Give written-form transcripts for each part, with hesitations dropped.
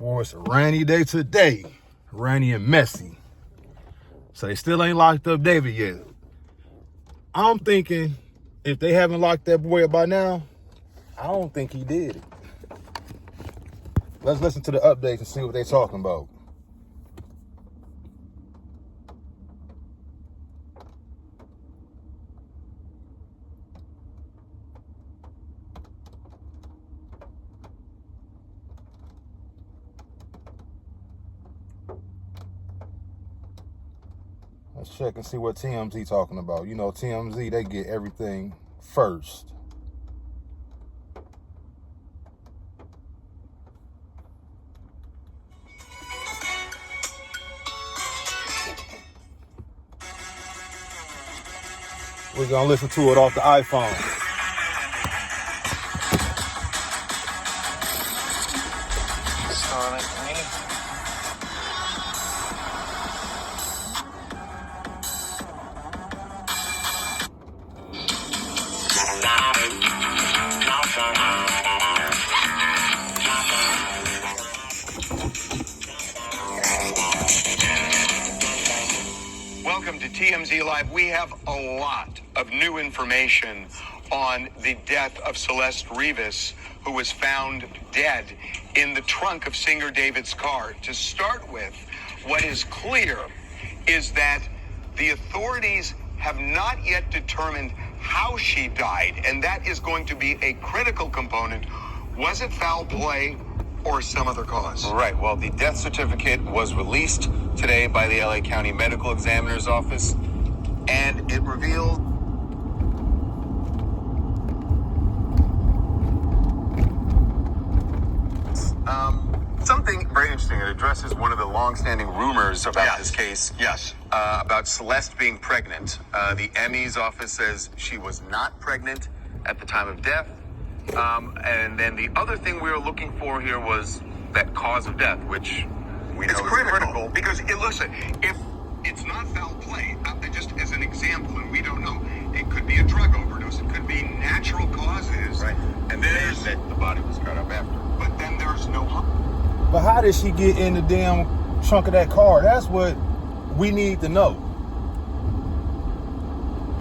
Boy, it's a rainy day today. Rainy and messy. So they still ain't locked up David yet. I'm thinking if they haven't locked that boy up by now, I don't think he did it. Let's listen to the updates and see what they're talking about. Let's check and see what TMZ talking about. You know, TMZ, they get everything first. We're gonna listen to it off the iPhone. Welcome to TMZ Live. We have a lot of new information on the death of Celeste Rivas, who was found dead in the trunk of singer David's car. To start with, what is clear is that the authorities have not yet determined how she died, and that is going to be a critical component. Was it foul play or some other cause? Right. Well, the death certificate was released today by the LA County Medical Examiner's Office, and it revealed something very interesting. It addresses one of the long-standing rumors about this case. Yes. About Celeste being pregnant. The ME's office says she was not pregnant at the time of death. And then the other thing we were looking for here was that cause of death, which we know It's is critical because, listen, if it's not foul play, just as an example, and we don't know, it could be a drug overdose, it could be natural causes. Right. And then that the body was cut up after. But then there's no harm. But how did she get in the damn trunk of that car? That's what we need to know.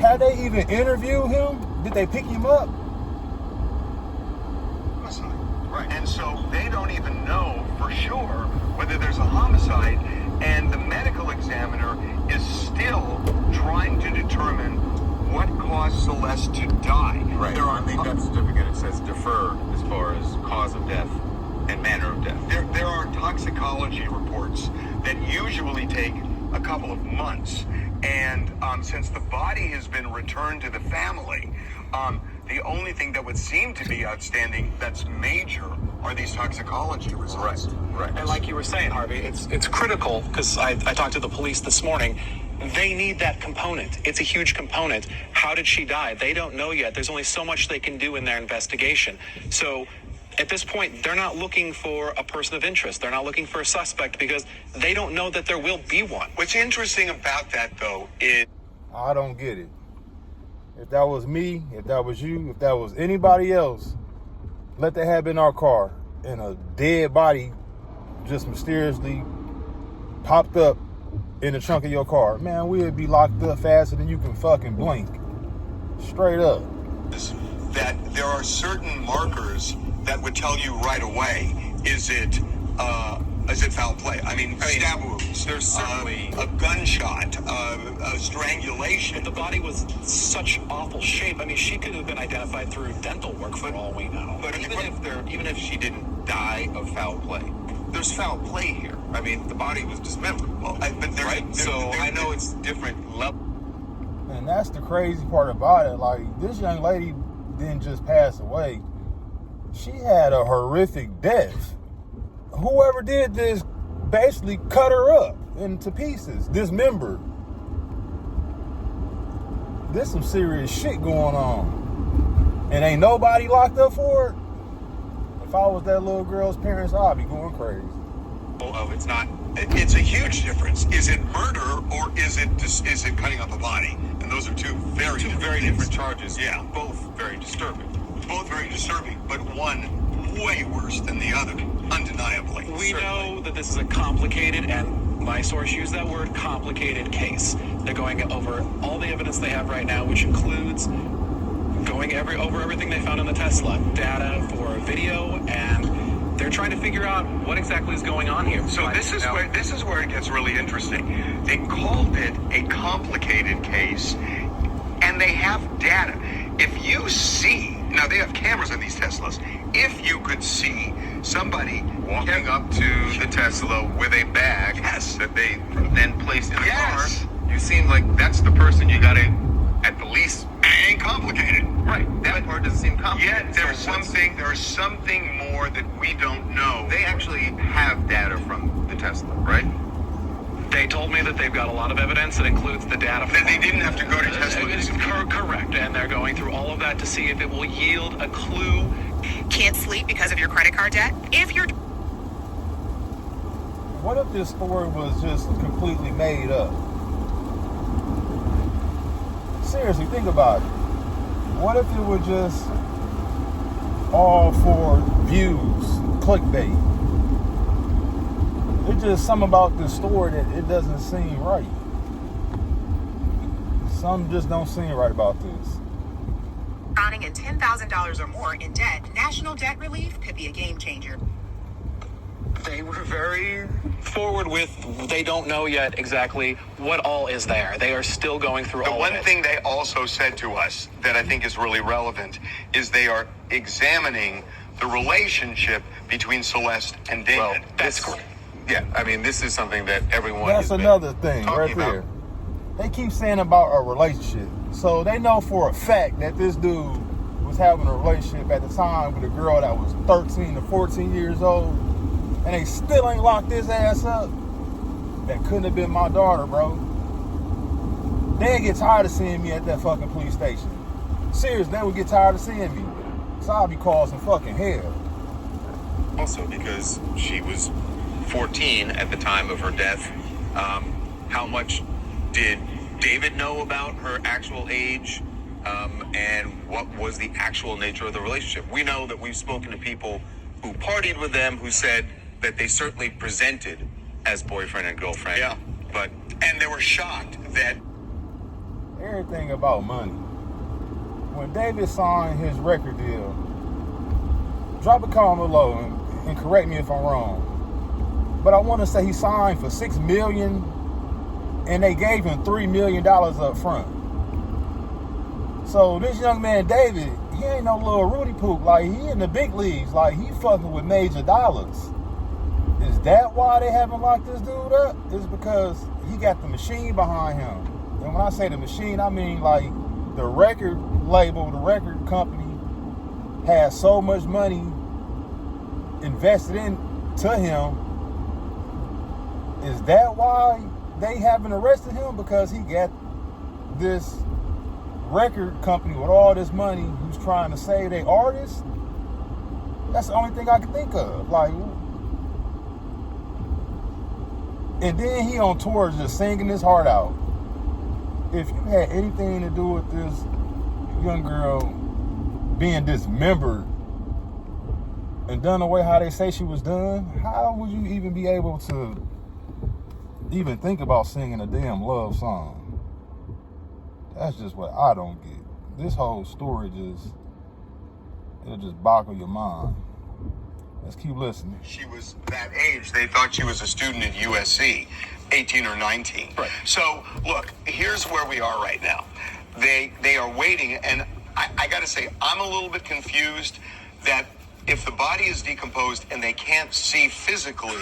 Had they even interviewed him? Did they pick him up? Right. And so they don't even know for sure whether there's a homicide, and the medical examiner is still trying to determine what caused Celeste to die. Right. There on the death certificate it says deferred as far as cause of death and manner of death. There are toxicology reports that usually take a couple of months, and since the body has been returned to the family, the only thing that would seem to be outstanding that's major are these toxicology results. Right. And like you were saying, Harvey, it's critical because I talked to the police this morning. They need that component. It's a huge component. How did she die? They don't know yet. There's only so much they can do in their investigation. So at this point, they're not looking for a person of interest. They're not looking for a suspect because they don't know that there will be one. What's interesting about that, though, is I don't get it. If that was me, if that was you, if that was anybody else, let that have been our car and a dead body just mysteriously popped up in the trunk of your car. Man, we'd be locked up faster than you can fucking blink. Straight up. that there are certain markers that would tell you right away, is it foul play? I mean stab wounds. There's certainly a gunshot, a strangulation. But the body was such awful shape. I mean, she could have been identified through dental work for all we know. But even if she didn't die of foul play, there's foul play here. I mean, the body was dismembered. Well, I know it's different level. And that's the crazy part about it. Like, this young lady didn't just pass away. She had a horrific death. Whoever did this basically cut her up into pieces, dismembered. There's some serious shit going on. And ain't nobody locked up for it? If I was that little girl's parents, I'd be going crazy. Oh, it's not. It's a huge difference. Is it murder or is it cutting up a body? And those are two very different charges. Yeah, both very disturbing. Both very disturbing, but one way worse than the other, undeniably. We know that this is a complicated, and my source used that word, complicated case. They're going over all the evidence they have right now, which includes going over everything they found in the Tesla, data for video, and they're trying to figure out what exactly is going on here. So this is where it gets really interesting. They called it a complicated case, and they have data. If you see, now they have cameras on these Teslas. If you could see somebody Walking up to the Tesla with a bag that they then placed in the car, you seem like that's the person you got to, at the least, ain't complicated. right. That part doesn't seem complicated. Yet there's something more that we don't know. They actually have data from the Tesla, right? They told me that they've got a lot of evidence that includes the data. That they didn't have to go to Tesla. Correct, and they're going through all of that to see if it will yield a clue. Can't sleep because of your credit card debt? If you're... What if this story was just completely made up? Seriously, think about it. What if it was just all for views, clickbait? It's just something about this story that it doesn't seem right. Something just don't seem right about this. Drowning in $10,000 or more in debt, national debt relief could be a game changer. They were very forward with, they don't know yet exactly what all is there. They are still going through The all one of it. thing they also said to us that I think is really relevant is they are examining the relationship between Celeste and David. Well, That's correct. Yeah, I mean, this is something that everyone That's has been another thing talking right about. there. They keep saying about a relationship. So they know for a fact that this dude was having a relationship at the time with a girl that was 13 to 14 years old. And they still ain't locked his ass up. That couldn't have been my daughter, bro. They'd get tired of seeing me at that fucking police station. Seriously, they would get tired of seeing me. So I'd be causing fucking hell. Also, because she was 14 at the time of her death, how much did David know about her actual age, and what was the actual nature of the relationship? We know that we've spoken to people who partied with them who said that they certainly presented as boyfriend and girlfriend. Yeah. And they were shocked that Everything about money. When David signed his record deal, drop a comment below and correct me if I'm wrong, but I want to say he signed for $6 million and they gave him $3 million up front. So this young man David, he ain't no little Rudy poop. Like, he in the big leagues. Like, he fucking with major dollars. Is that why they haven't locked this dude up? It's because he got the machine behind him. And when I say the machine, I mean like the record label, the record company has so much money invested into him. Is that why they haven't arrested him? Because he got this record company with all this money who's trying to save their artists? That's the only thing I can think of. Like, and then he on tour just singing his heart out. If you had anything to do with this young girl being dismembered and done away how they say she was done, how would you even be able to even think about singing a damn love song? That's just what I don't get. This whole story it'll just boggle your mind. Let's keep listening. she was that age, they thought she was a student at USC, 18 or 19. Right. So, look, here's where we are right now. They are waiting, and I got to say, I'm a little bit confused that if the body is decomposed and they can't see physically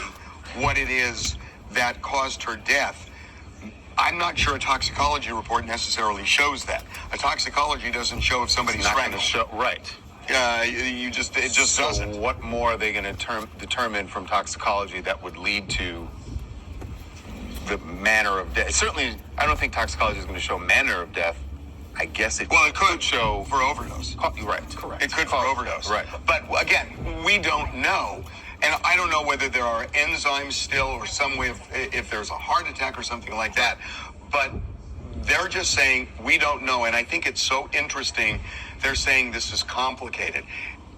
what it is that caused her death, I'm not sure a toxicology report necessarily shows that. A toxicology doesn't show if somebody's Not going to strangled. show, right. It just So doesn't. what more are they going to determine from toxicology that would lead to the manner of death? Certainly, I don't think toxicology is going to show manner of death. I guess it It could show for overdose. Right. Correct. It could for overdose. Right. But again, we don't know. And I don't know whether there are enzymes still or some way of, if there's a heart attack or something like that. But they're just saying, we don't know. And I think it's so interesting. They're saying this is complicated.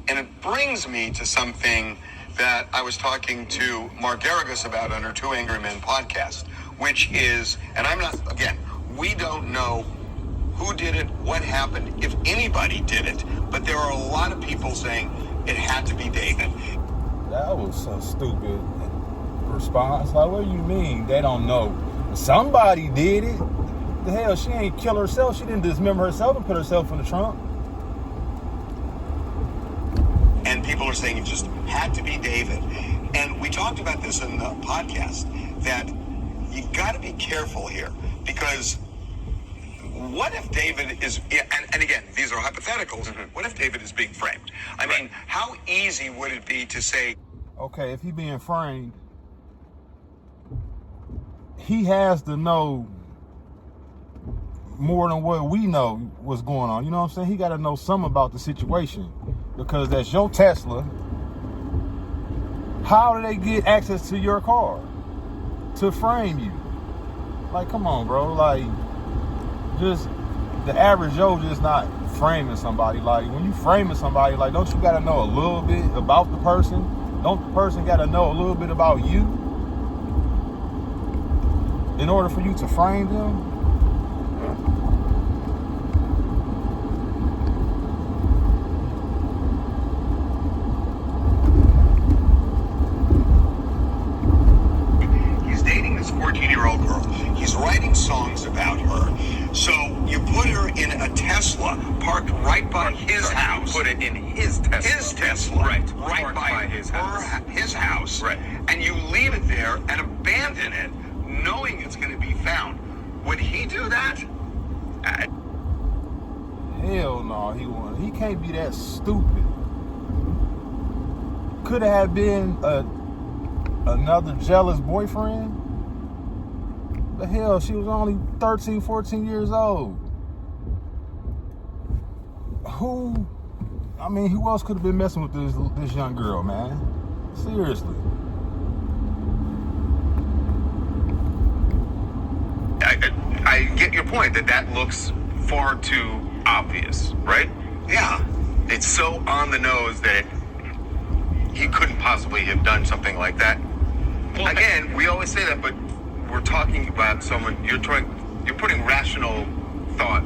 And it brings me to something that I was talking to Mark Garrigus about on our Two Angry Men podcast, which is, and I'm not, again, we don't know who did it, what happened, if anybody did it, but there are a lot of people saying it had to be David. That was a stupid response. Like, what do you mean? They don't know. Somebody did it. The hell, she ain't kill herself. She didn't dismember herself and put herself in the trunk. And people are saying it just had to be David. And we talked about this in the podcast, that you got to be careful here, because what if David is, and again, these are hypotheticals, what if David is being framed? I mean, how easy would it be to say, okay, if he being framed, he has to know more than what we know what's going on. You know what I'm saying? He got to know something about the situation, because that's your Tesla. How do they get access to your car to frame you? Like, come on, bro. Like, just the average Joe just not framing somebody. Like, when you framing somebody, like, don't you got to know a little bit about the person? Don't the person got to know a little bit about you in order for you to frame them? he's dating this 14-year-old girl. He's writing songs about her. So you put her in a Tesla parked right by his house. Put it in his Tesla. His Tesla. Right. Right Parked by his house. his house. Right. And you leave it there and abandon it, knowing it's going to be found. Would he do that? Hell no, he won't. He can't be that stupid. Could it have been another jealous boyfriend? The hell, she was only 13, 14 years old. Who else could have been messing with this young girl, man? Seriously. I get your point that looks far too obvious, right? Yeah. It's so on the nose that he couldn't possibly have done something like that. Well, again, we always say that, but we're talking about someone, you're putting rational thought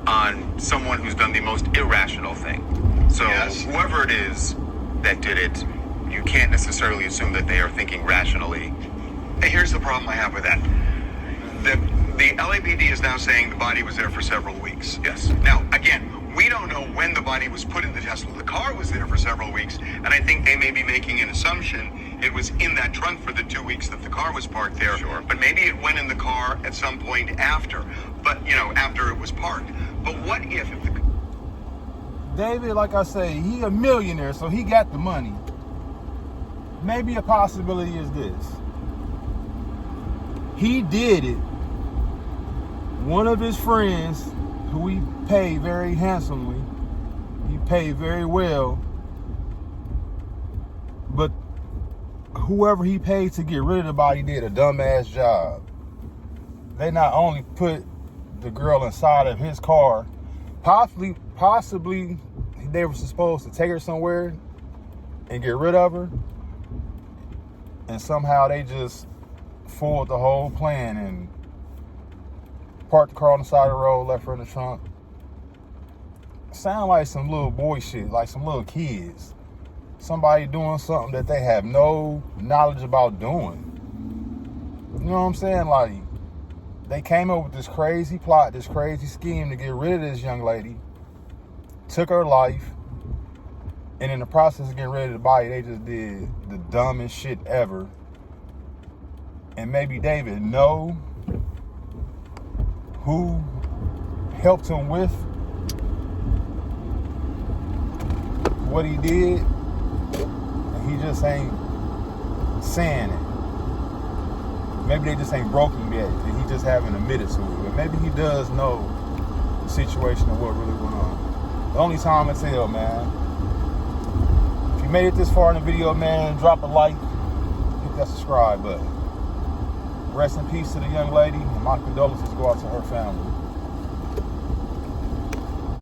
on someone who's done the most irrational thing. So Yes. whoever it is that did it, you can't necessarily assume that they are thinking rationally. Hey, here's the problem I have with that. The LAPD is now saying the body was there for several weeks. Yes. Now, again, we don't know when the body was put in the Tesla. The car was there for several weeks, and I think they may be making an assumption it was in that trunk for the 2 weeks that the car was parked there. Sure. But maybe it went in the car at some point after, after it was parked. But what if the... David, like I say, he a millionaire, so he got the money. Maybe a possibility is this. He did it. One of his friends, who he paid very handsomely, he paid very well, but whoever he paid to get rid of the body did a dumbass job. They not only put the girl inside of his car, possibly they were supposed to take her somewhere and get rid of her, and somehow they just foiled the whole plan and parked the car on the side of the road, left her in the trunk. Sound like some little boy shit, like some little kids. Somebody doing something that they have no knowledge about doing. You know what I'm saying? Like, they came up with this crazy plot, this crazy scheme to get rid of this young lady, took her life, and in the process of getting rid of the body, they just did the dumbest shit ever. And maybe David know who helped him with what he did, and he just ain't saying it. Maybe they just ain't broke him yet, and he just haven't admitted to it. But maybe he does know the situation of what really went on. The only time I tell, man. If you made it this far in the video, man, drop a like, hit that subscribe button. Rest in peace to the young lady, and my condolences go out to her family.